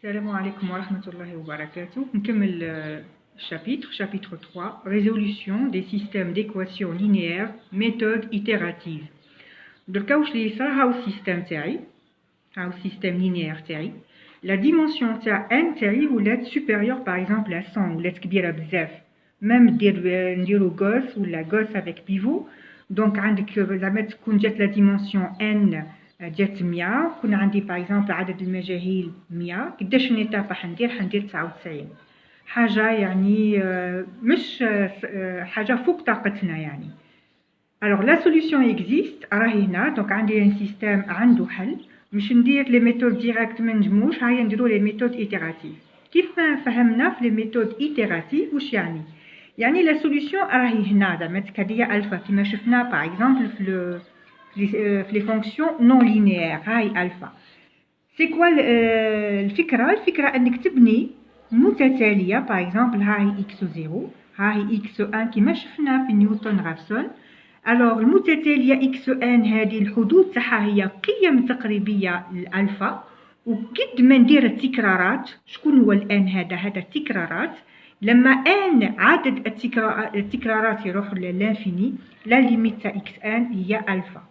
Salam alaikum wa rahmatullahi wa barakatuh. نكمل chapitre 3, résolution des systèmes d'équations linéaires, méthode itérative. دركا واش لي صرا هاو السيستم تاعي، هاو السيستم linéaire تاعي، la dimension تاع n تاعي ولات supérieure par exemple à 100 ولات كبيرة بزاف، même نديرو غوس ولا غوس avec pivot. دونك عندك زعما تكون جات لا ديمونسيون n جات 100، كون عندي باغ اكزومبل عدد المجاهيل 100، قداش نيتاب راح ندير 99 حاجه، يعني مش حاجه فوق طاقتنا يعني. الوغ لا سوليوشن اكزيست راهي هنا، دونك عندي ان سيستيم عنده حل، مش ندير لي ميثود ديريكت ما نجموش، هيا نديرو لي ميثود ايتيراتيف. كيف ما فهمنا في لي ميثود ايتيراتيف واش يعني لا سوليوشن راهي هنا زعما هذه الفا كيما شفنا باغ اكزومبل في les fonctions non linéaires. هاي الفا سي كوا الفكره انك تبني متتاليه، باغ اكزومبل هاي اكس 0 هاي اكس 1 كيما شفنا في نيوتن رافسون. الوغ المتتاليه اكس 1 هذه الحدود تاعها هي قيم تقريبيه للالفا، وقد ما ندير التكرارات، شكون هو الان هذا التكرارات، لما ان عدد التكرارات يروح للانفيني، لا ليميت تاع اكس 1 هي الفا.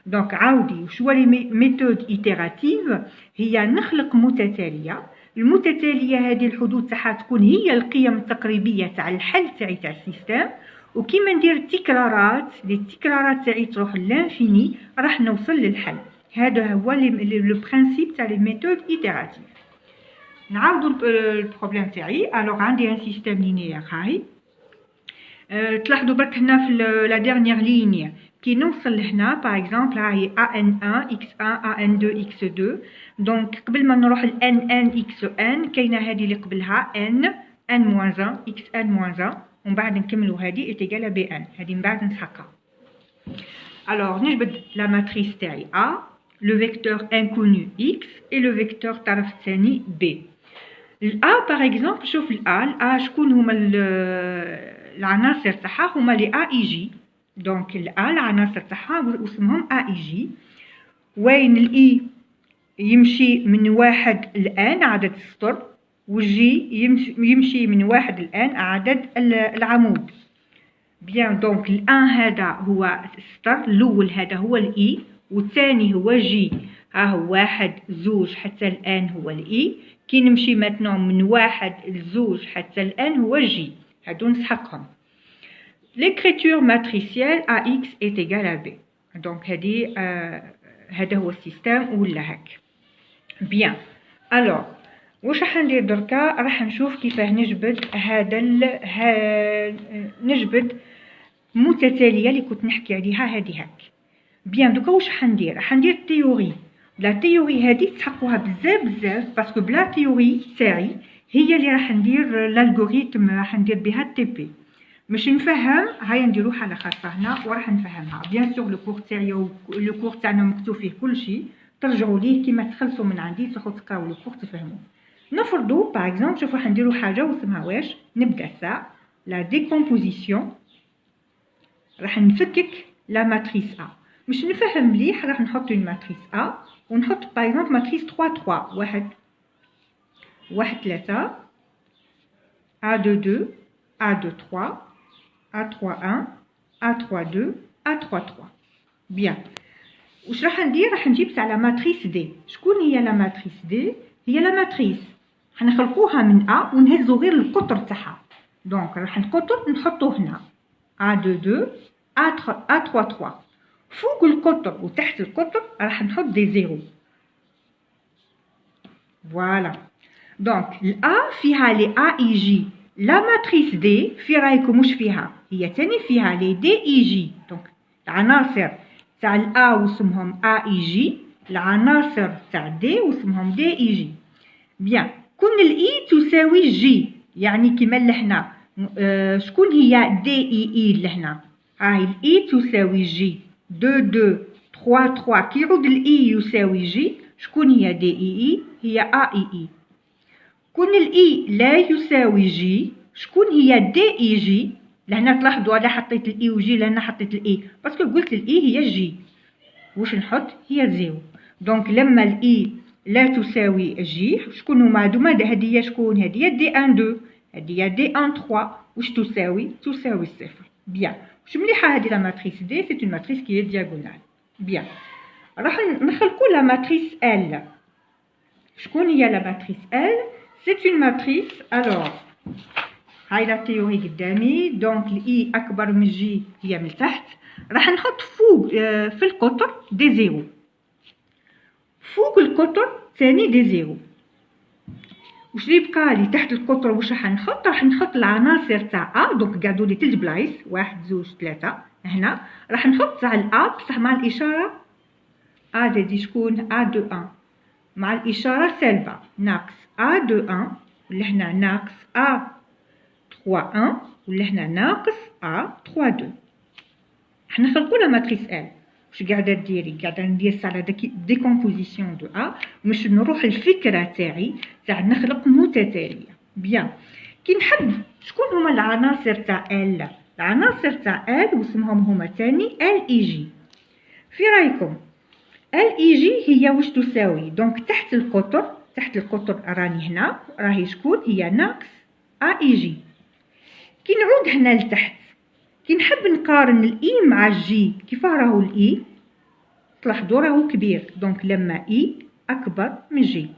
دونك عاودي وشو لي ميثود ايتيراتيف، هي نخلق متتاليه، المتتاليه هذه الحدود تاعها تكون هي القيم التقريبيه تاع الحل تاعي تاع السيستم، وكيما ندير التكرارات التكرارات تاعي تروح للانفيني راح نوصل للحل. هذا هو لو برينسيپ تاع لي ميثود ايتيراتيف. نعاودو البروبليم تاعي. الوغ عندي ان سيستم لينيير هاي، تلاحظوا برك هنا في لا ديرنيير ليني كي نوصل لهنا باغ اكزومبل هاي ان1 x1 ان2 x2. دونك قبل ما نروح ل ان x1 كاينه هذه اللي قبلها n-1 xn-1، ومن بعد نكملوا هذه ايتيغال بي ان، هذه من بعد نسحقها. الوغ نجبد لا ماتريس تاعي A، لو فيكتور انكونو x et لو فيكتور الطرف الثاني b. الA باغ اكزومبل شوف الA شكون هما العناصر تاعها، هما لي A اي جي. دونك الA العناصر تاعها اسمهم A اي جي، وين الإي يمشي من 1 لN عدد السطر، والجي يمشي من 1 لN عدد العمود. بيان دونك الان هذا هو السطر الاول، هذا هو الإي، والثاني هو جي، ها هو 1 2 حتى الآن هو الإي. كي نمشي ماتنو من 1 ل 2 حتى الآن هو جي، هادو نسحقهم. l'écriture matricielle AX est égale à B. donc هذا هو السيستم ولا هك. بيان الوغ واش راح ندير دركا، راح نشوف كيفاه نجبد نجبد متتاليه اللي كنت نحكي عليها هذه هك. بيان دوكا واش راح ندير تيوري. لا تيوري هذه تحقوها بزاف باسكو بلا تيوري تاعي هي اللي راح ندير الالغوريثم، راح ندير بها التي بي. مش نفهم، هيا نديروها على خاطر هنا وراح نفهمها. بيان سور لو كور تاعي لو كور تاعنا مكتوب فيه كلشي، ترجعوا ليه كيما تخلصوا من عندي تقراو لو كور تفهموا. نفرضوا باغ اكزومبل شوفوا راح نديروا حاجه واسمها واش، نبدا سا لا ديكومبوزيسيون، راح نفكك لا ماتريس ا. مش نفهم مليح، راح نحط اون ماتريس ا ونحط باغ اكزومبل ماتريس 3 3 1 1 3 A2 2 A2 3 A3 1 A3 2 A3 3. بيان واش راح ندير، راح نجيب تاع لا ماتريس دي. شكون هي لا ماتريس دي؟ هي لا ماتريس حنخلقوها من A ونهزو غير القطر تاعها. دونك راح القطر نحطوه هنا A2 2 A3 3. فوق القطر وتحت القطر راح نحط دي زيرو. فوالا دونك الA فيها لي A اي جي، لا ماتريس دي في رايكم واش فيها؟ هي تاني فيها لي دي اي جي. دونك العناصر تاع الA واسمهم A اي جي، العناصر تاع دي واسمهم دي اي جي. بيان كون الإي تساوي جي، يعني كيما لهنا شكون هي دي اي لهنا؟ هاي الإي تساوي جي 2 2 3 3. كي يعود الإي يساوي جي، شكون هي دي اي؟ هي A اي. كون الإي لا يساوي جي، شكون هي دي اي جي؟ لهنا تلاحظوا انا حطيت الإي وجي، لهنا حطيت الإي باسكو قلت الإي هي جي. واش نحط؟ هي زيرو. دونك لما الإي لا تساوي جي. شكون هما هادوما؟ هادي هي شكون؟ هادي هي دي ان 2، هادي هي دي ان 3. واش تساوي؟ تساوي الصفر. بيان. واش مليحه هادي لا ماتريس دي؟ سي اون ماتريس كي هي دياغونال. بيان. راح نخلقوا لا ماتريس ال. شكون هي لا ماتريس ال؟ سي اون ماتريس. الوغ هاي لا تيوري قدامي. دونك الاي اكبر من جي هي من تحت. راح نحط فوق في القطر دي زيرو، فوق القطر ثاني دي زيرو. واش اللي بقى لي تحت القطر؟ واش راح نحط؟ راح نحط العناصر تاع ا. دونك قعدوا لي 3 بلايص، 1 2 3. هنا راح نحط تاع الا بصح مع الاشاره ا دي شكون؟ ا دو 1 مع الاشاره سالبه، ناقص ا دو 1 ولا هنا ناقص ا 3 1 ولا هنا ناقص ا 3 2. راح نخلقوا لا ماتريس ال. واش قاعده ديري؟ قاعده ندير على ديكومبوزيسيون دو ا باش نروح الفكره تاعي تاع نخلق متتاليه. بيان. كي نحب شكون هما العناصر تاع ال؟ العناصر تاع ال واسمهم هما تاني ال اي جي. في رايكم ال اي جي هي واش تساوي؟ دونك تحت القطر، تحت القطر راني هنا راهي شكون؟ هي ناقص ا اي جي. كي نعود هنا لتحت، كي نحب نقارن الاي مع الجي، كيف راهو الاي؟ تلاحظوا راهو كبير، دونك لما اي اكبر من جي.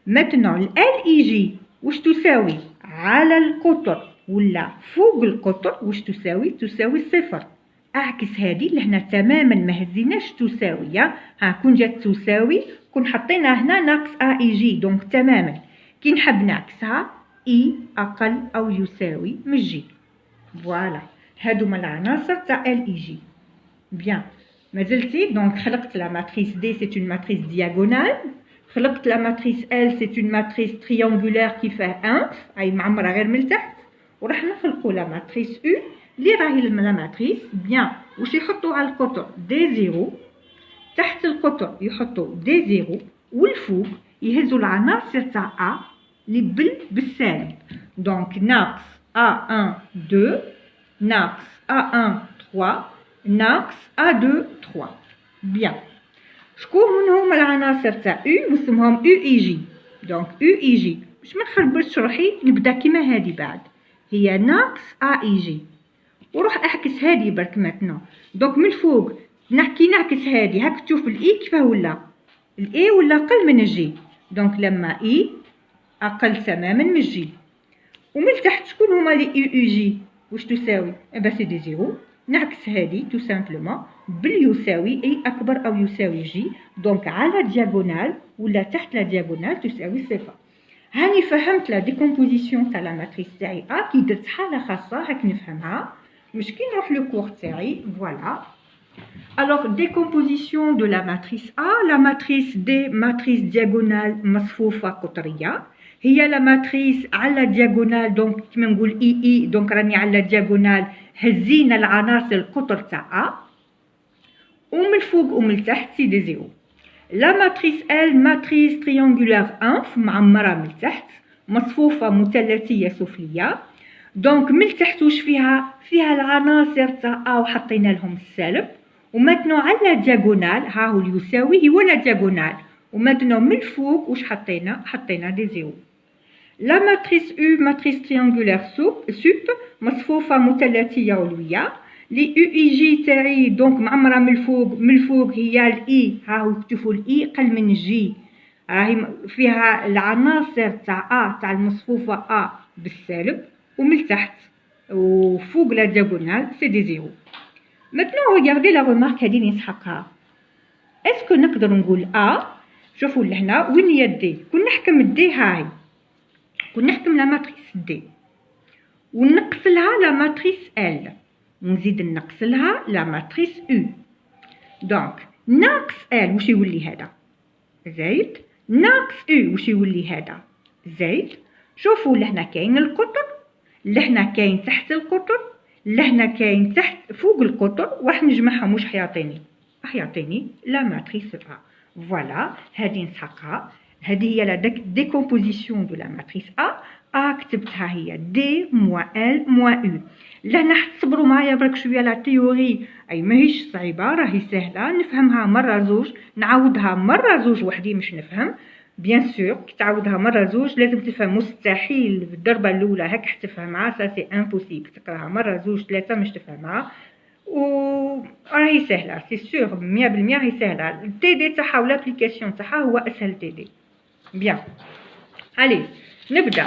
ماتنون ال اي جي واش تساوي؟ على القطر ولا فوق القطر واش تساوي؟ تساوي صفر. اعكس هذه لهنا تماما، ما هزيناش تساوي. ها كون جات تساوي كون حطينا هنا ناقص ا اي جي، دونك تماما كي نحب نعكسها اي اقل او يساوي من جي. فوالا هادوما العناصر تاع ال اي جي. بيان. مازلتي دونك خلقت لا ماتريس دي سي اون ماتريس دياغونال، خلقت لا ماتريس ال سي اون ماتريس تريونغولار كي فيه انف اي معمره غير من تحت. وراح نخلقوا لا ماتريس او اللي راهي لا ماتريس. بيان. واش يحطوا على القطر؟ دي زيرو، تحت القطر يحطوا دي زيرو، والفوق يهزوا العناصر تاع ا اللي بالسالب. دونك ناقص A1 2 ناقص A1 3 ناقص A2 3. بيان. شكون هما العناصر تاع او؟ واسمهم او اي جي. دونك او اي جي باش ما نخربش روحي نبدا كيما هادي بعد، هي ناقص ا اي جي. وروح اعكس هادي برك ماتنو. دونك من الفوق كي نعكس هادي هاك تشوف الاي كيفاه ولا الاي ولا اقل من الجي. دونك لما اي اقل تماما من الجي. ومن تحت شكون هما لي او اي جي؟ واش تساوي؟ سي دي زيرو. نعكس هادي تو سامبلومون باليساوي اي اكبر او يساوي جي. دونك على دياغونال ولا تحت لا دياغونال تساوي صفر. هاني فهمت لا ديكومبوزيسيون تاع لا ماتريس تاعي ا كي درت حاله خاصه هاك نفهمها مش كي نروح لو كور تاعي. فوالا. Alors, décomposition de la matrice A, la matrice D, matrice diagonale مصفوفة قطرية. هي la matrice على diagonale donc كيما نقول اي donc راني على diagonale هزينا العناصر القطر تاع A ومن الفوق ومن التحت سي دي زيرو. La matrice L matrice triangulaire انف معمرة من التحت مصفوفة مثلثية سفلية. دونك من التحت واش فيها؟ فيها العناصر تاع A وحطينا لهم السالب. وماتنو على دياغونال ها هو اليساوي هو لا دياغونال. وماتنو من الفوق واش حطينا دي زيرو. لا ماتريس او ماتريس تريانغولار سوب مصفوفه مثلثيه علويه. لي او اي جي تاعي دونك معمره من الفوق هي الاي. ها هو شوفوا الاي قل من الجي، راهي فيها العناصر تاع ا تاع المصفوفه ا بالسالب. ومن التحت وفوق لا دياغونال سي دي زيرو. Maintenant, regardez la remarque هذه اللي نسحقها. اسكو نقدر نقول ا؟ شوفوا لهنا وين هي دي؟ كون نحكم الدي هاي، كون نحكم لا ماتريس دي ونقص لها لا ماتريس ال ونزيد نقص لها لا ماتريس او. دونك ناقص ال واش يولي هذا؟ زايد. ناقص او واش يولي هذا؟ زايد. شوفوا لهنا كاين القطر، لهنا كاين تحت القطر، لهنا كاين تحت فوق القطر. واش نجمعهم واش حيعطيني؟ راح يعطيني لا ماتريس ا. فوالا هذه نسحقها. هذه هي لا ديكومبوزيسيون دو لا ماتريس ا كتبتها هي دي موان ال موان او. لهنا تصبروا معايا برك شويه لا تيوري، اي ماهيش صعيبه، راهي سهله نفهمها مره زوج، نعاودها مره زوج وحدي مش نفهم. بيان سور كي تعاودها مره زوج لازم تفهم، مستحيل في الضربه الاولى هاك تفهمها، سا سي امبوسيبل، تقراها مره زوج ثلاثه مش تفهمها. و راهي سهله سي سور 100% راهي سهله. التي دي تاعها والابليكاسيون تاعها هو اسهل تي دي. بيان علي نبدا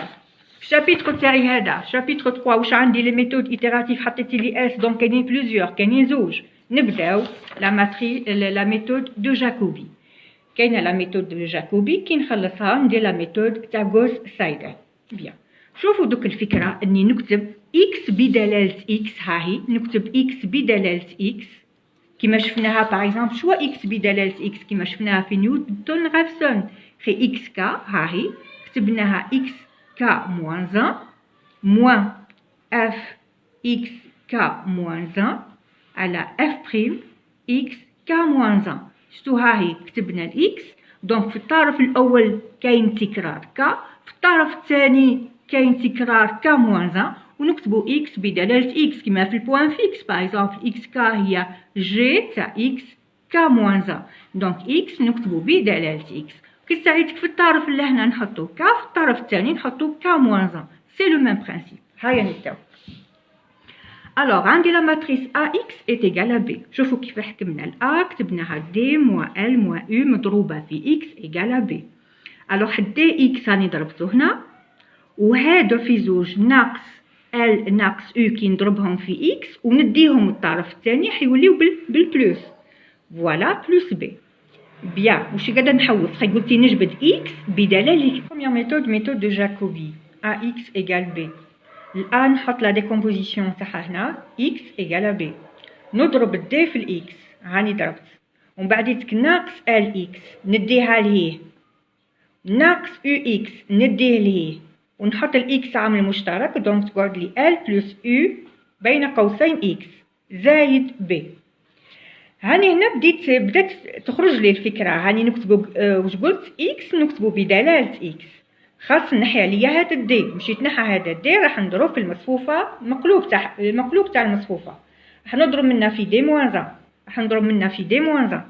في الشابيتر تاعي هذا. شابيتر 3 واش عندي لي ميثود ايتيراتيف، حطيت لي اس دونك كاينين بليزيور، كاينين زوج. نبداو لا ميثود دو جاكوبي. كاينه لا ميثود دو جاكوبي كي نخلصها ندير لا ميثود تاع غوس سايدر. بيان شوفوا دوك الفكره اني نكتب اكس بدلاله اكس، هاهي نكتب اكس بدلاله اكس كيما شفناها باغ اكزومبل. شوا اكس بدلاله اكس كيما شفناها في نيوتن رافسون خي اكس كا، هاهي كتبناها اكس كا موان 1 موان اف اكس كا موان 1 على اف بريم اكس كا موان 1. شتو هاهي كتبنا الاكس، دونك في الطرف الاول كاين تكرار كا، في الطرف الثاني كاين تكرار كا موان 1، ونكتبو اكس بدلاله اكس كيما في البوان فيكس باغ اكزومبل اكس كا هي جي تاع اكس كا موان 1، دونك اكس نكتبو بدلاله اكس. كي ساعدتك في الطرف اللي هنا نحطو كا، في الطرف الثاني نحطو كا موان 1، سي لو ميم برانسيپ. هيا نبداو. الوغ عندي لا ماتريس ا اكس ايت ايغال ا بي. شوفوا كيف حكمنا الأ كتبناها دي موان ال موان او مضروبة في اكس ايغال ا بي. الوغ دي اكس راني ضربتو هنا، وهادو في زوج ناقص ال ناقص او كي نضربهم في اكس ونديهم الطرف الثاني حيوليو بالبلوس، فوالا بلوس بي. بيان واش قاعده نحوس، خي قلتي نجبد اكس بدلاله بروميير ميثود ميثود دو جاكوبي ا اكس ايغال بي. الان نحط لا ديكومبوزيسيون تاعها هنا اكس ايغال بي، نضرب الدي في الاكس، هاني ضربت، ومن بعد ناقص ال اكس نديها لهيه، ناقص او اكس نديه لهيه، ونحط الاكس عامل مشترك، دونك تقعد لي ال بلس او بين قوسين اكس زايد بي. هاني هنا بدات تخرج لي الفكره. هاني نكتبو واش قلت اكس نكتبو بدلاله اكس، خاص نحي عليا هذا الدي، مشيت نحى هذا الدي راح نضرب في المصفوفه المقلوب تاع المصفوفه، راح نضرب منها في دي موان 1، راح نضرب منها في دي موان 1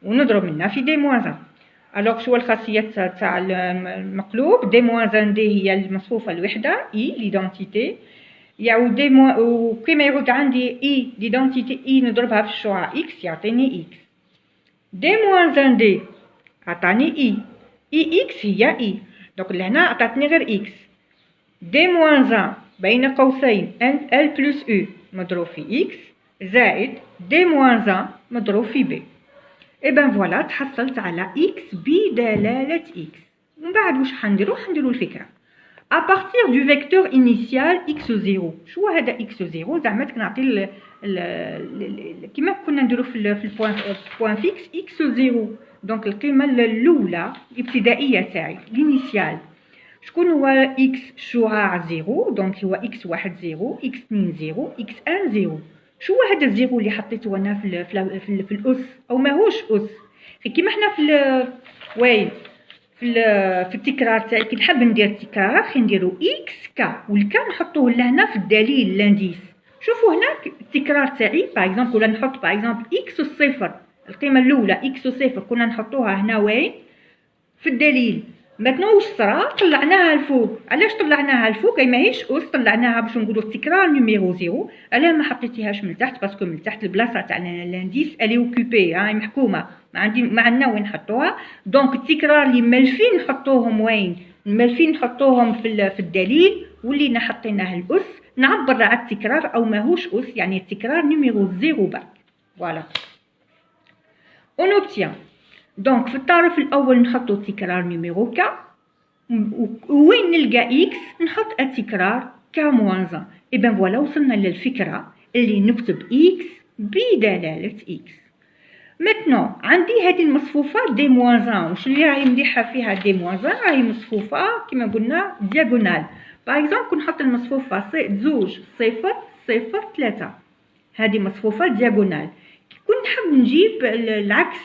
ونضرب منها في دي موان 1. الوغ شو الخاصيات تاع المقلوب؟ دي موان 1 دي هي المصفوفه الوحده اي ليدونتيتي، يعود دي وكيما يعود عندي اي ليدونتيتي اي نضربها في الشعاع اكس يعطيني اكس. دي موان 1 دي عطاني اي اكس هي اي، دونك لهنا عطاتني غير اكس. دي موان 1 بين قوسين ال بلس او مضروب في اكس زائد دي موان 1 مضروب في بي. اي بان فوالا تحصلت على اكس بدلاله اكس. ومن بعد واش حنديرو الفكره à partir du vecteur initial x0. شو هذا x0؟ زعما نعطي كيما كنا نديرو في البوان فيكس x0، دونك القيمه الاولى الابتدائيه تاعي الانيسيال. شكون هو x شعاع 0؟ دونك هو x1 0 x2 0 x1 0. شو هذا الزيرو اللي حطيته انا في الاس او ماهوش اس؟ كيما حنا في التكرار تاعي كي نحب ندير تكرار خي نديرو اكس كا، والكا نحطوه لهنا في الدليل لانديس. شوفوا هنا التكرار تاعي باغ اكزومبل، ولا نحط باغ اكزومبل اكس صفر، القيمه الاولى اكس صفر كنا نحطوها هنا وين في الدليل. مثلا واش صرا؟ طلعناها الفوق. علاش طلعناها الفوق؟ اي ماهيش اس، طلعناها باش نقولوا التكرار نيميرو زيرو. علاه ما حطيتيهاش من تحت؟ باسكو من تحت البلاصه تاع لانديس الي اوكوبي، هاي محكومه، ما عندنا وين نحطوها. دونك التكرار اللي مالفين نحطوهم وين؟ مالفين نحطوهم في الدليل، ولينا حطيناه الاس نعبر على التكرار او ماهوش اس، يعني التكرار نيميرو زيرو برك. فوالا اون اوبتيان. دونك في الطرف الاول نحطو تكرار نيميرو كا، وين نلقى اكس نحط التكرار كا موان 1. اي بان فوالا وصلنا للفكره اللي نكتب اكس بدلاله اكس. متنو عندي هذه المصفوفه دي موان 1، واش اللي راهي مليحه فيها دي موان 1؟ راهي مصفوفه كما قلنا دياغونال. باغ اكزومبل كون نحط المصفوفه 2 0 0 3، هذه مصفوفه دياغونال. كون نحب نجيب العكس،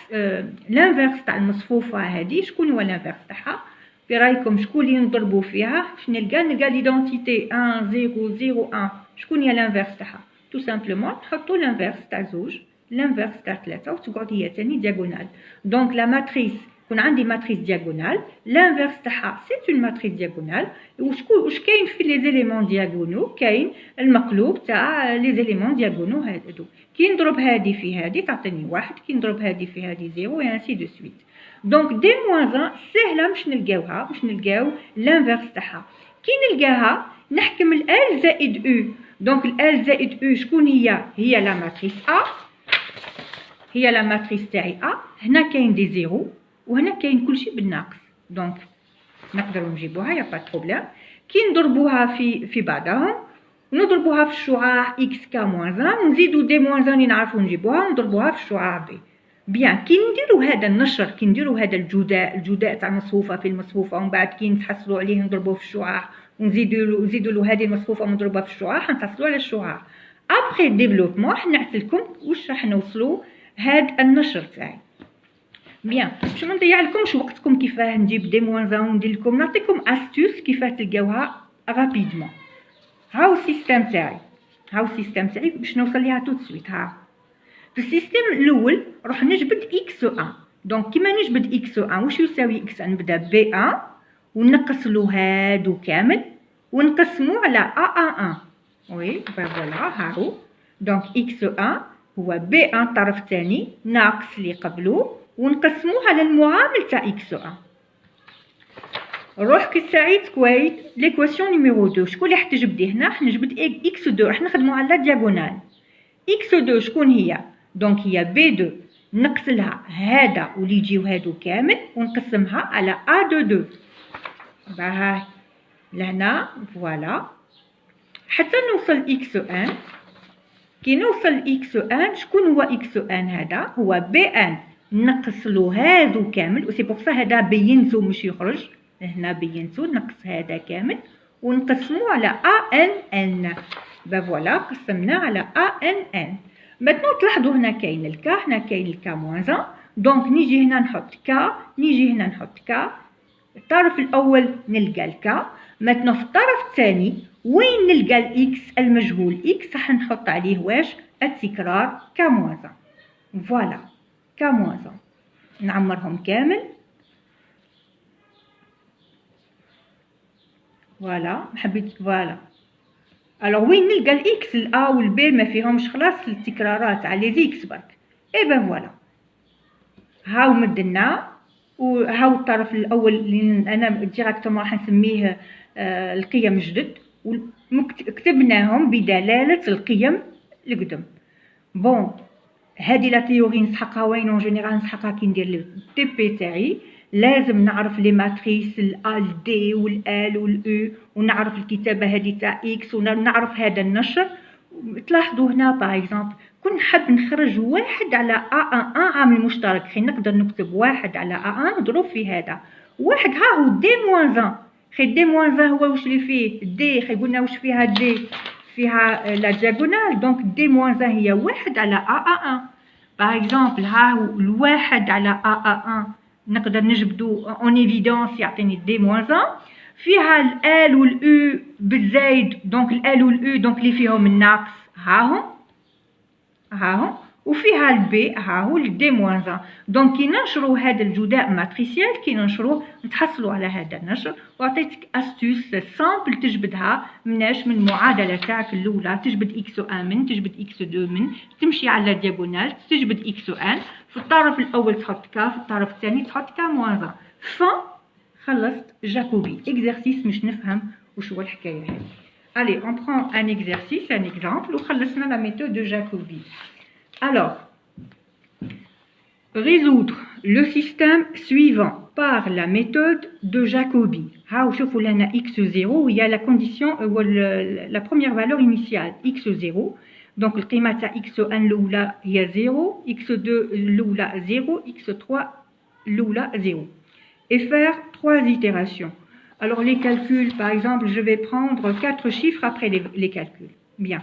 لانفيرس تاع المصفوفه هذه، شكون هو لانفيرس تاعها؟ في رايكم شكون اللي نضربوا فيها؟ باش نلقى ليدونتيتي 1 0 0 1. شكون هي لانفيرس تاعها؟ تو سامبلومون نحطوا لانفيرس تاع زوج، لانفيرس تاع 3 وتقعد هي ثاني دياغونال. دونك لا ماتريس يكون عندي ماتريس دياغونال، لانفيرس تاعها سي اون ماتريس دياغونال. واش كاين في لي زيليمون دياغونو؟ كاين المقلوب تاع لي زيليمون دياغونو هادو. كي نضرب هادي في هادي تعطيني واحد، كي نضرب هادي في هادي زيرو اي انسي دو سويت. دونك دي موان 1 سهله باش نلقاوها، باش نلقاو لانفيرس تاعها. كي نلقاها نحكم ال زائد او. دونك ال زائد او شكون هي؟ هي لا ماتريس ا، هي لا ماتريس تاعي ا. هنا كاين دي زيرو وهنا كاين كلشي بالناقص، دونك نقدروا نجيبوها يا با بروبليم. كي نضربوها في بعضهم ونضربوها في الشعاع اكس كا موان 1 ونزيدو دي موان 1 نعرفوا نجيبوها ونضربوها في الشعاع بي. بيان كي نديرو هذا النشر، كي نديرو هذا الجداء تاع مصفوفه في المصفوفه ومن بعد كي نتحصلوا عليه نضربوه في الشعاع ونزيدوا له هذه المصفوفه ونضربوها في الشعاع حنحصلوا على الشعاع. ابخي ديفلوبمون حنعرف لكم واش راح نوصلوا هذا النشر تاعي. بيان باش ما نضيع لكمش وقتكم كيفاه نجيب دي موان 1 وندير لكم، نعطيكم استوس كيفاه تلقاوها رابيدمون. هاو السيستم تاعي، باش نوصل ليها تو سويت. ها في السيستم الاول روح نجبد اكس 1. دونك كيما نجبد اكس 1 واش يساوي اكس 1؟ نبدا بي 1 ونقص له هادو كامل ونقسمو على ا 1. وي فوالا هاهو. دونك اكس 1 هو بي 1 طرف ثاني ناقص اللي قبلو ونقسموه على المعامل تاع اكس 1. روح كي سعيد كويس ليكواسيون نيميرو 2 شكون اللي راح تجبدي هنا؟ راح نجبد اكس 2، راح نخدمو على لا دياغونال. اكس 2 شكون هي؟ دونك هي بي 2 نقص لها هذا واللي يجيو هادو كامل ونقسمها على ا 2. باهي لهنا فوالا حتى نوصل اكس 1. كي نوصل اكس 1 شكون هو اكس 1 هذا؟ هو بي 1 نقص له هادو كامل وسي بوغ سا هذا بينتو مش يخرج هنا بينتو نقص هذا كامل ونقسمو على ا ان ان. فوالا قسمنا على ا ان ان. maintenant تلاحظوا هنا كاين الكا، هنا كاين الكا موان 1. دونك نيجي هنا نحط كا، نيجي هنا نحط كا. الطرف الاول نلقى الكا. maintenant في الطرف الثاني وين نلقى الاكس المجهول؟ اكس راح نحط عليه واش؟ التكرار كا موان 1. فوالا كا موان 1 نعمرهم كامل. فوالا حبيت فوالا. الوغ وين نلقى الاكس؟ الا والبي ما فيهمش خلاص التكرارات على زيكس برك. اي بان فوالا هاو مدنا وهاو الطرف الاول اللي انا ديراكتومون راح نسميه القيم الجدد وكتبناهم بدلاله القيم القدم. بون هذه لا تيوري نسحقها وين اون جينيرال نسحقها كي ندير التي بي تاعي. لازم نعرف لي ماتريس ال دي والال والاو ونعرف الكتابه هذه تاع اكس ونعرف هذا النشر. تلاحظوا هنا باغ اكزومبل كون نحب نخرج واحد على ا 1 عامل مشترك خي نقدر نكتب واحد على ا 1 نضرب في هذا واحد. ها هو دي موان 1 خي دي موان 1 هو واش اللي فيه دي؟ خي قلنا واش فيها دي؟ فيها لا دياغونال. دونك دي موان 1 هي واحد على ا 1. باغ اكزومبل ها هو الواحد على ا 1 نقدر نجبدو اون ايفيدونس يعطيني دي موان 1. فيها الال والاو بالزايد. دونك الال والاو دونك اللي فيهم الناقص هاهم وفيها البي هاهو دي موان 1. دونك كي ننشروا هذا الجداء ماتريسيال كي ننشروه نتحصلوا على هذا النشر. وعطيتك استوس سامبل تجبدها مناش من المعادله تاعك الاولى. تجبد اكس 1 من، تجبد اكس 2 من، تمشي على الدياغونال تجبد اكس 1. في الطرف الاول تحط كا، في الطرف الثاني تحط كا موان 1. خلصت جاكوبي اكزرسيس مش نفهم وش هو الحكايه هذه. Allez, on prend un exercice, un exemple, وخلصنا la méthode de Jacobi. Alors, résoudre le système suivant par la méthode de Jacobi. ها شوفوا لنا x0 وهي la condition la première valeur initiale x0. donc القيمة تاع x1 الأولى هي 0, x2 الأولى 0, x3 الأولى 0. Et faire 3 itérations. Alors les calculs, par exemple, je vais prendre 4 chiffres après les calculs. Bien.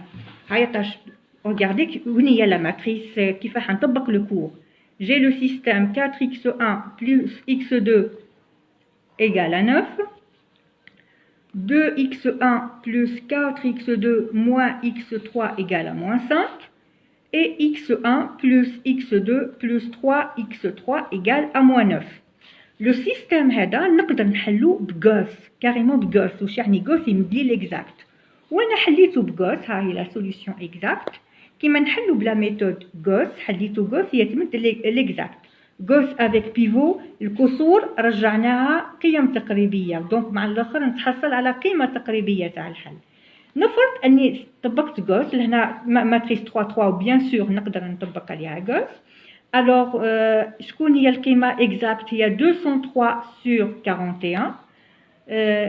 Regardez où il y a la matrice qui fait un طبق le cours. J'ai le système 4x1 plus x2 égale à 9. 2x1 plus 4x2 moins x3 égale à moins 5. Et x1 plus x2 plus 3x3 égale à moins 9. Le système هذا نقدر نحلو بغوس carrément بغوس. واش يعني غوس؟ يمدلي l'exact. وانا حليته بغوس. ها هي لا سوليوشن exact. كيما نحلو بلا ميثود غوس حليته غوس يتمد l'exact. غوس افيك بيفو الكسور رجعناها قيم تقريبيه دونك مع الاخر نتحصل على قيمه تقريبيه تاع الحل. نفرض اني طبقت غوس لهنا ماتريس 3 3 وبيان سور نقدر نطبق عليها غوس. الوغ شكون هي القيمه اكزاكت؟ هي 203 سور 41.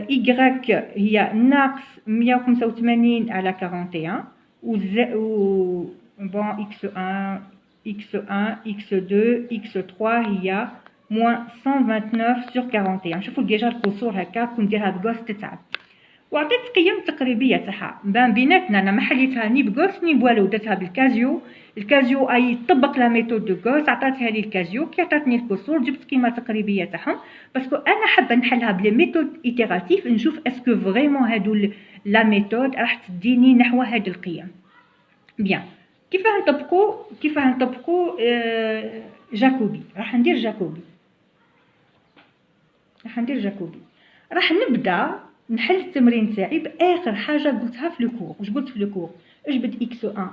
y هي ناقص 185 على 41 و بون x1 x1 x2 x3 هي moins 129 sur 41. شوفوا ديجا القصور هكا كون نديرها بغوس تتعب. وعطيت قيم تقريبيه تاعها بيناتنا. انا ما حليتها ني بغوس ني بوالو، درتها بالكازيو. الكازيو اي طبق لا ميثود دو غوس، عطاتها لي الكازيو كي عطاتني الكسور جبت قيمه تقريبيه تاعهم. باسكو انا حابه نحلها بلي ميثود ايتيراتيف نشوف اسكو فريمون هادو لا ميثود راح تديني نحو هاد القيم. بيان كيفاه نطبقوا جاكوبي. راح ندير جاكوبي. راح نبدا نحل التمرين تاعي باخر حاجه قلتها في الكور. واش قلت في الكور؟ اجبد اكس 1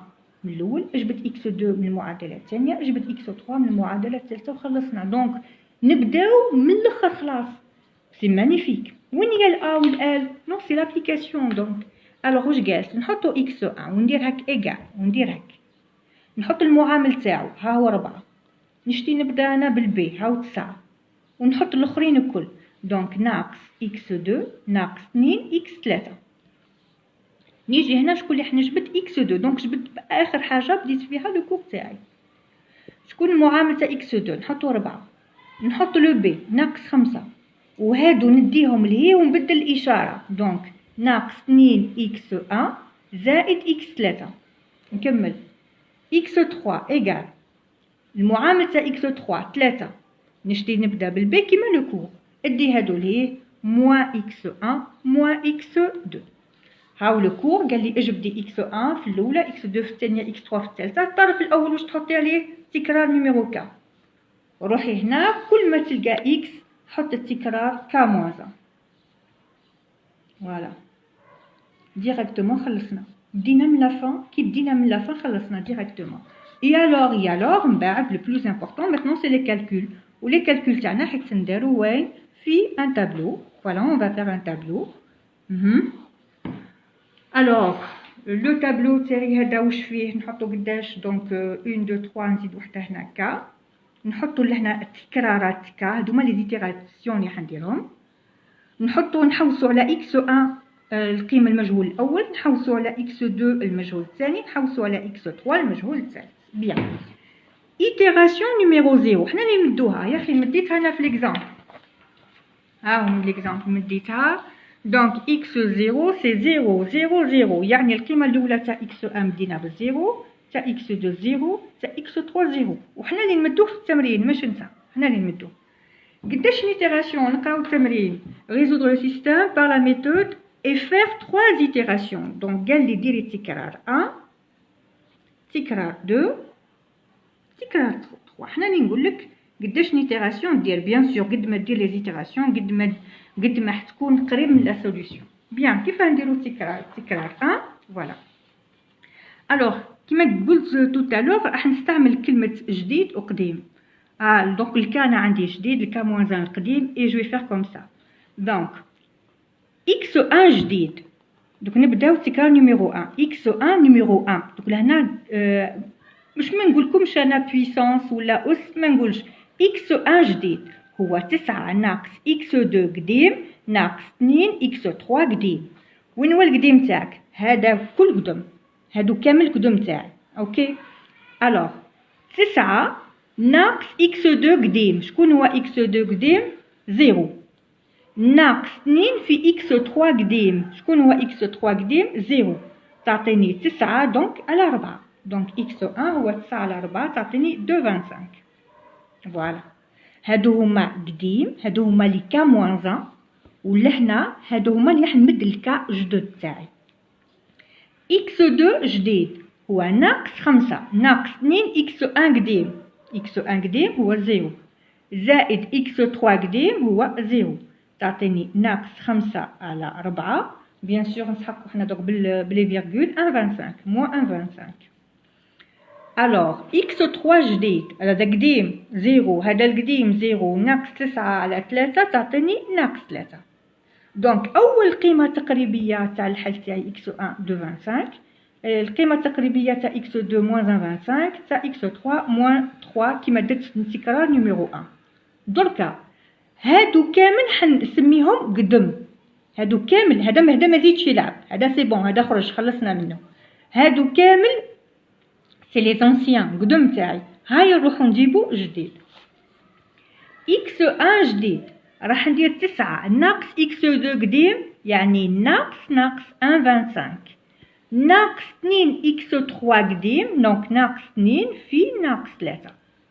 من الاول، اجبد اكس 2 من المعادله الثانيه، اجبد اكس 3 من المعادله الثالثه وخلصنا. دونك نبداو من الاخر خلاص. سي مانيفيك. وين هي الا والال؟ نو سي لابليكاسيون. دونك الوغ واش قالت؟ نحطو اكس 1 وندير هاك ايكال وندير هاك، نحط المعامل تاعو ها هو 4، نشتي نبدا انا بالبي ها هو 9، ونحط الاخرين الكل. دونك ناقص اكس 2 ناقص 2 اكس 3. نيجي هنا شكون اللي حنجبد؟ اكس 2. دونك جبت اخر حاجه بديت فيها لو كور تاعي. شكون المعامل تاع اكس 2؟ نحطو 4، نحط لو بي ناقص 5، وهادو نديهم لهي ونبدل الاشاره. دونك ناقص 2 اكس 1 زائد اكس 3. نكمل اكس 3 ايكال المعامل تاع اكس 3 نشتي نبدا بالبي كيما لو كور. ادي هادو لهيه موان اكس 1 موان اكس 2. هاو لو كور قال لي اجبدي اكس 1 في الاولى، اكس 2 في الثانيه، اكس 3 في الثالثه. الطرف الاول واش تحطي عليه؟ تكرار نيميرو ك. روحي هنا كل ما تلقى اكس حط التكرار ك موان 1. فوالا ديريكتومون خلصنا. بدينا من لافان. كي بدينا من لافان خلصنا ديريكتومون. اي الوغ من بعد لو بلوز امبورطون ميتنون سي لي كالكول. ولي كالكول تاعنا حيت نديرو وين؟ في ان تابلو. فوالا اون فا فير ان تابلو. الوغ لو تابلو تاعي هذا واش فيه؟ نحطو قداش؟ دونك 1 2 3 نزيد وحده هنا ك. نحطو لهنا التكرارات ك، هادوما لي زيتيراسيون اللي حنديرهم. نحوسو على اكس 1 القيمه المجهول الاول، نحوسو على اكس 2 المجهول الثاني، نحوسو على اكس 3 المجهول الثالث. بيان. ايتيراسيون نيميرو 0 حنا اللي نمدوها. يا اخي مديتها انا في ليكزامبل. ها هو ليكزامبل مديتها. دونك اكس 0 سي 0 0 0، يعني القيمه الاولى تاع اكس 1 مدينا بالزيرو، تاع اكس 2 0، تاع اكس 3 0. وحنا اللي نمدوه في التمرين ماشي نتا، حنا اللي نمدوه. قداش ليتيراسيون؟ نقراو التمرين. résoudre le système par la méthode et faire 3 itérations. Donc قال لي ديري تكرار 1 تكرار 2 تكرار 3. حنا اللي نقول لك قداش ليتيراسيون دير. بيان سور قد ما دير لي زيتيراسيون قد ما حتكون قريب من لا سوليوشن. بيان كيفاه نديرو تكرار 1. فوالا الوغ كيما قلت توتالور راح نستعمل كلمه جديد وقديم. دونك الكا انا عندي جديد، الكا موان 1 القديم. اي جو فير كوم سا. دونك اكس 1 جديد. دونك نبداو تكرار نيميرو 1. اكس 1 نيميرو 1. دونك لهنا مش ما نقولكمش انا بويسونس ولا اس، ما نقولش. اكس 1 جديد هو 9 ناقص اكس 2 قديم ناقص 2 اكس 3 قديم. وين هو القديم تاعك؟ هذا كل قدم، هادو كامل قدم تاعي. اوكي الوغ 9 ناقص اكس 2 قديم. شكون هو اكس 2 قديم؟ 0 ناقص 2 في اكس 3 قديم. شكون هو اكس 3 قديم؟ 0 تعطيني 9 دونك على 4. دونك اكس 1 هو 9 على 4 تعطيني 2.25. فوالا هادو هما قديم، هادو هما لي كا موان 1، ولهنا هادو هما اللي راح نمد الكا جدد تاعي. اكس 2 جديد هو ناقص 5 ناقص 2 اكس 1 قديم، اكس 1 قديم هو 0 زائد اكس 3 قديم هو 0 تعطيني ناقص 5 على 4. بيان سور نسحقو حنا دوك بلي فيرغول 1.25 موان 1.25. الوغ اكس 3 جديد هذا قديم 0 هذا القديم 0 ناقص 9 على 3 تعطيني ناقص 3. دونك اول قيمه تقريبيه تاع الحل تاعي اكس 1 2.25، القيمه التقريبيه تاع اكس 2 موان 1.25 تاع اكس 3 موان 3 كيما درت في التكرار نيميرو 1. دركا هادو كامل حنسميهم قدم، هادو كامل هذا ما زيدش يلعب، هذا سي بون هذا خرج خلصنا منه. هادو كامل سي لي زونسيان قدم تاعي، هاي نروحو نجيبو جديد. اكس 1 جديد راح ندير 9 ناقص اكس 2 قديم يعني ناقص 1.25 ناقص 2 اكس 3 قديم دونك ناقص 2 في ناقص 3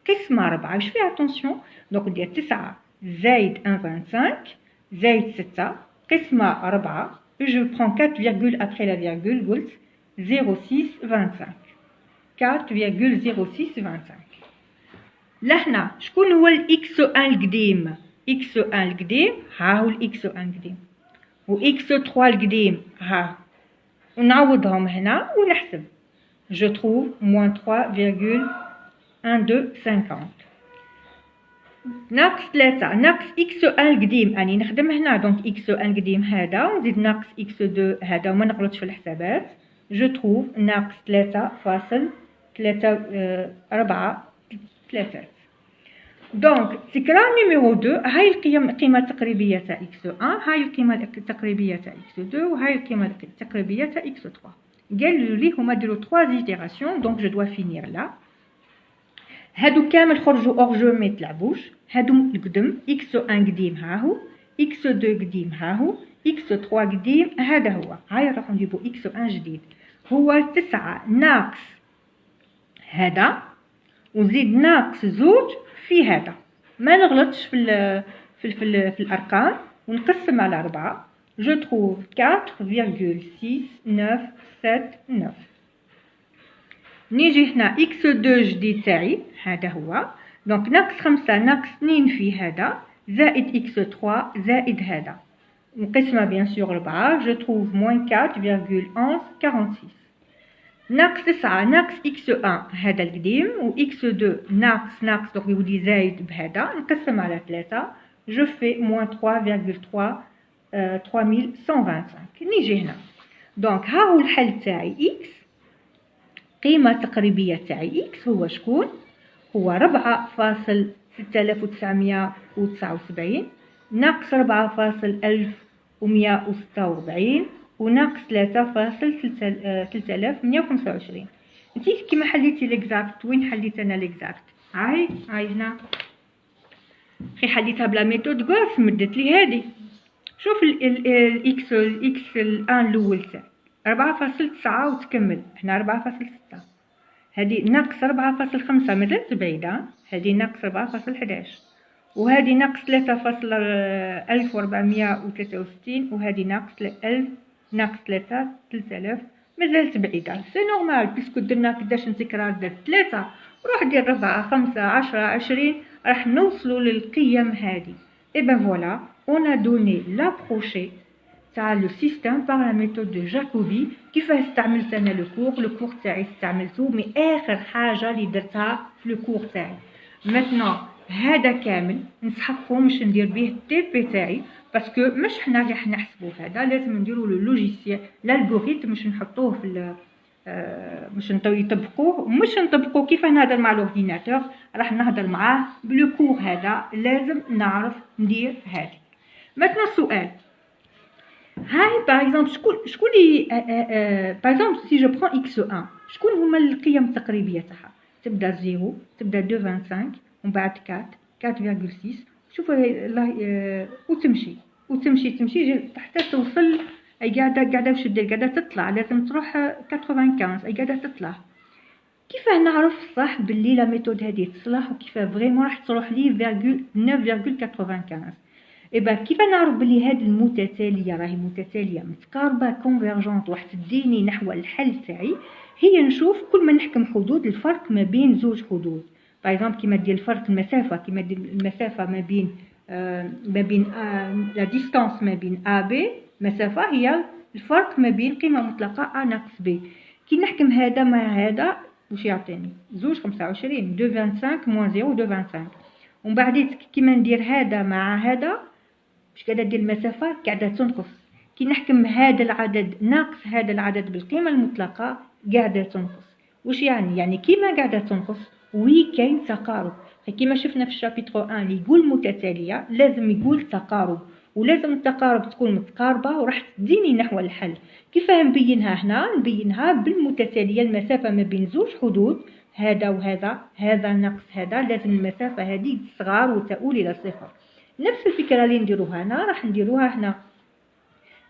قسمة 4. واش فيها اتونسيون؟ دونك ندير 9 زايد 1.25 زايد 6 قسمة 4. جو برون 4 فيرغول ابري لا فيرغول قلت 0.625 4.0625. لهنا شكون هو الاكس 1 القديم؟ اكس 1 القديم ها هو الاكس 1 القديم، و اكس 3 القديم ها، ونعوضهم هنا ونحسب. جو تروف موان 3.1250 ناقص 3 ناقص اكس 1 القديم اني نخدم هنا دونك اكس 1 القديم هذا ونزيد ناقص اكس 2 هذا وما نغلطش في الحسابات. جو تروف ناقص 3.343. دونك تكرار نيميرو 2 هاي القيمة التقريبية تاع اكس 1، هاي القيمة التقريبية تاع اكس 2 وهاي القيمة التقريبية تاع اكس 3. قالوا لي هما ديروا 3 ايتيراسيون دونك جو دوا فينير لا. هادو كامل خرجوا اور جو ما يتلعبوش، هادو القدم اكس 1 قديم ها هو، اكس 2 قديم ها هو، اكس 3 قديم هذا هو. هاي راح نجيبو اكس 1 جديد هو 9 ناقص هذا ونزيد ناقص 2 في هذا، ما نغلطش في الارقام ونقسم على 4. جو تروف 4.6979. نيجي هنا اكس 2 جديد تاعي هذا هو، دونك ناقص 5 ناقص 2 في هذا زائد اكس 3 زائد هذا نقسمها بيان سور 4. جو تروف موان 4.1146. ناقص 9 ناقص اكس 1 هذا القديم و اكس 2 ناقص دونك يولي زايد بهذا نقسم على 3. جو في موان 3.3125. نيجي هنا دونك ها هو الحل تاعي اكس. قيمة تقريبية تاعي اكس هو شكون؟ هو 4.6979 ناقص 4.1146 وناقص 3.3125. انتي كيما حليتي ليكزاكت، وين حليت انا ليكزاكت؟ هاي هنا خي حليتها بلا ميثود غوس مدت لي هادي. شوف الاكس الان الاول تاعي 4.9 وتكمل هنا 4.6، هذه ناقص 4.5 مازالت بعيدة، هذه ناقص 4.11 وهذه ناقص 3.1463 وهذه ناقص 3000 مازالت بعيدة. سي نورمال بيسكو درنا قداش تكرار درت 3 روح دير 4 5 10 20 راح نوصلوا للقيم هذه. اي بن فوالا اون ا دوني لابروشي تاع لو سيستيم بار لا ميثود دو جاكوبي. كيفاه استعملت انا لو كور تاعي استعملته مي اخر حاجه اللي درتها في لو كور تاعي. ماتنون هذا كامل نسحقو مش ندير به تي بي تاعي باسكو مش حنا اللي راح نحسبوه، هذا لازم نديرو لو لوجيسيال الالغوريثم مش نحطوه في مش يطبقوه، مش نطبقوه كيف نهضر مع الاورديناتور راح نهضر معاه بلو كور. هذا لازم نعرف ندير هذه. ماتنون سؤال هاي باغ اكزومبل شكون لي باغ اكزومبل سي جو برون اكس 1 شكون هما القيم التقريبيه تاعها؟ تبدا 0 تبدا 2.25 ومن بعد 4.6 شوف وتمشي حتى توصل. اي قاعده واش دير؟ قاعده تطلع، لازم تروح 95 اي قاعده تطلع. كيفاه نعرف صح باللي لا ميثود هذه تصلح وكيفاه فريمون راح تروح لي 9.95. إبا كيفاه نعرف باللي هذه المتتالية راهي متتالية متقاربة كونفيرجونت وراح تديني نحو الحل تاعي؟ هي نشوف كل ما نحكم حدود الفرق ما بين زوج حدود. باغ كيما دير الفرق المسافة، كيما دير المسافة ما بين لا ديستانس ما بين A B، مسافة هي الفرق ما بين قيمة مطلقة A ناقص B. كي نحكم هذا مع هذا واش يعطيني؟ زوج 25 2.25 موان 0 2.25. ومن بعد كيما ندير هذا مع هذا باش قاعدة دير المسافة قاعدة تنقص. كي نحكم هذا العدد ناقص هذا العدد بالقيمة المطلقة قاعدة تنقص. واش يعني كيما قاعدة تنقص كاين تقارب. كيما شفنا في الشابيترو 1 اللي يقول متتالية لازم يقول تقارب، ولازم التقارب تكون متقاربة وراح تديني نحو الحل. كيفاه نبينها هنا؟ نبينها بالمتتالية، المسافة ما بين زوج حدود هذا وهذا، هذا ناقص هذا، لازم المسافة هذه صغار وتؤول إلى صفر. نفس الفكرة اللي نديروها هنا راح نديروها هنا.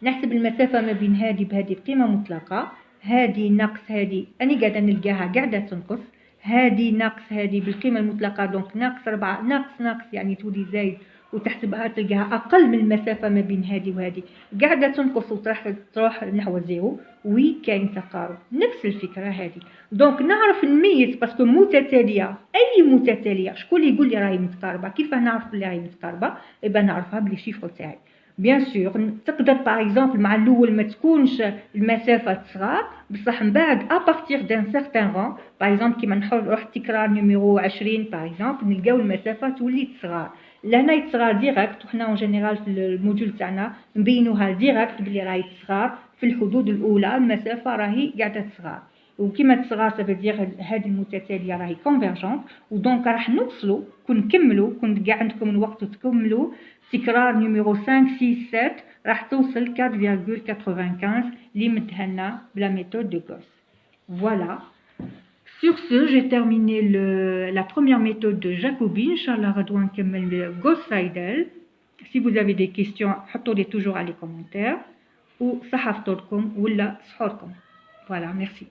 نحسب المسافة ما بين هذه بهذه بقيمة مطلقة، هذه ناقص هذه أنا قاعدة نلقاها قاعدة تنقص، هذه ناقص هذه بالقيمة المطلقة دونك ناقص 4 ناقص يعني تولي زايد، وتحسبها تلقاها أقل من المسافة ما بين هذه وهذه قاعدة تنقص وتروح نحو الزيرو. كاين تقارب. نفس الفكرة هذه. دونك نعرف نميز باسكو متتالية، أي متتالية شكون اللي يقول لي راهي متقاربة؟ كيفاه نعرف بلي راهي متقاربة؟ إبا نعرفها بلي شيفرو تاعي. بيان سور تقدر باغ اكزومبل مع الاول ما تكونش المسافه صغار، بصح من بعد ابارتيغ دان سيغتان رون باغ اكزومبل كيما نروح تكرار نيميرو 20 باغ اكزومبل نلقاو المسافه تولي صغار. لهنا يتصغار ديريكت، وحنا اون جينيرال في الموديول تاعنا نبينوها ديريكت بلي راهي تصغار في الحدود الاولى، المسافه راهي قاعده تصغار. وكيما تصغار تفدير هذه المتتاليه راهي كونفيرجونت، ودونك راح نوصلوا نكملوا كاع عندكم الوقت تكملوا تكرار نيميرو 5 6 7 راح توصل 4.95 اللي مدهنا بلا méthode de Gauss. Voilà. Sur ce, j'ai terminé la première méthode de Jacobi. Inch'Allah, غدوة نكمل Gauss-Seidel. Si vous avez des questions, حطوا-les toujours à les commentaires. ou صحفتوا لكم ولا صحوركم. Voilà, merci.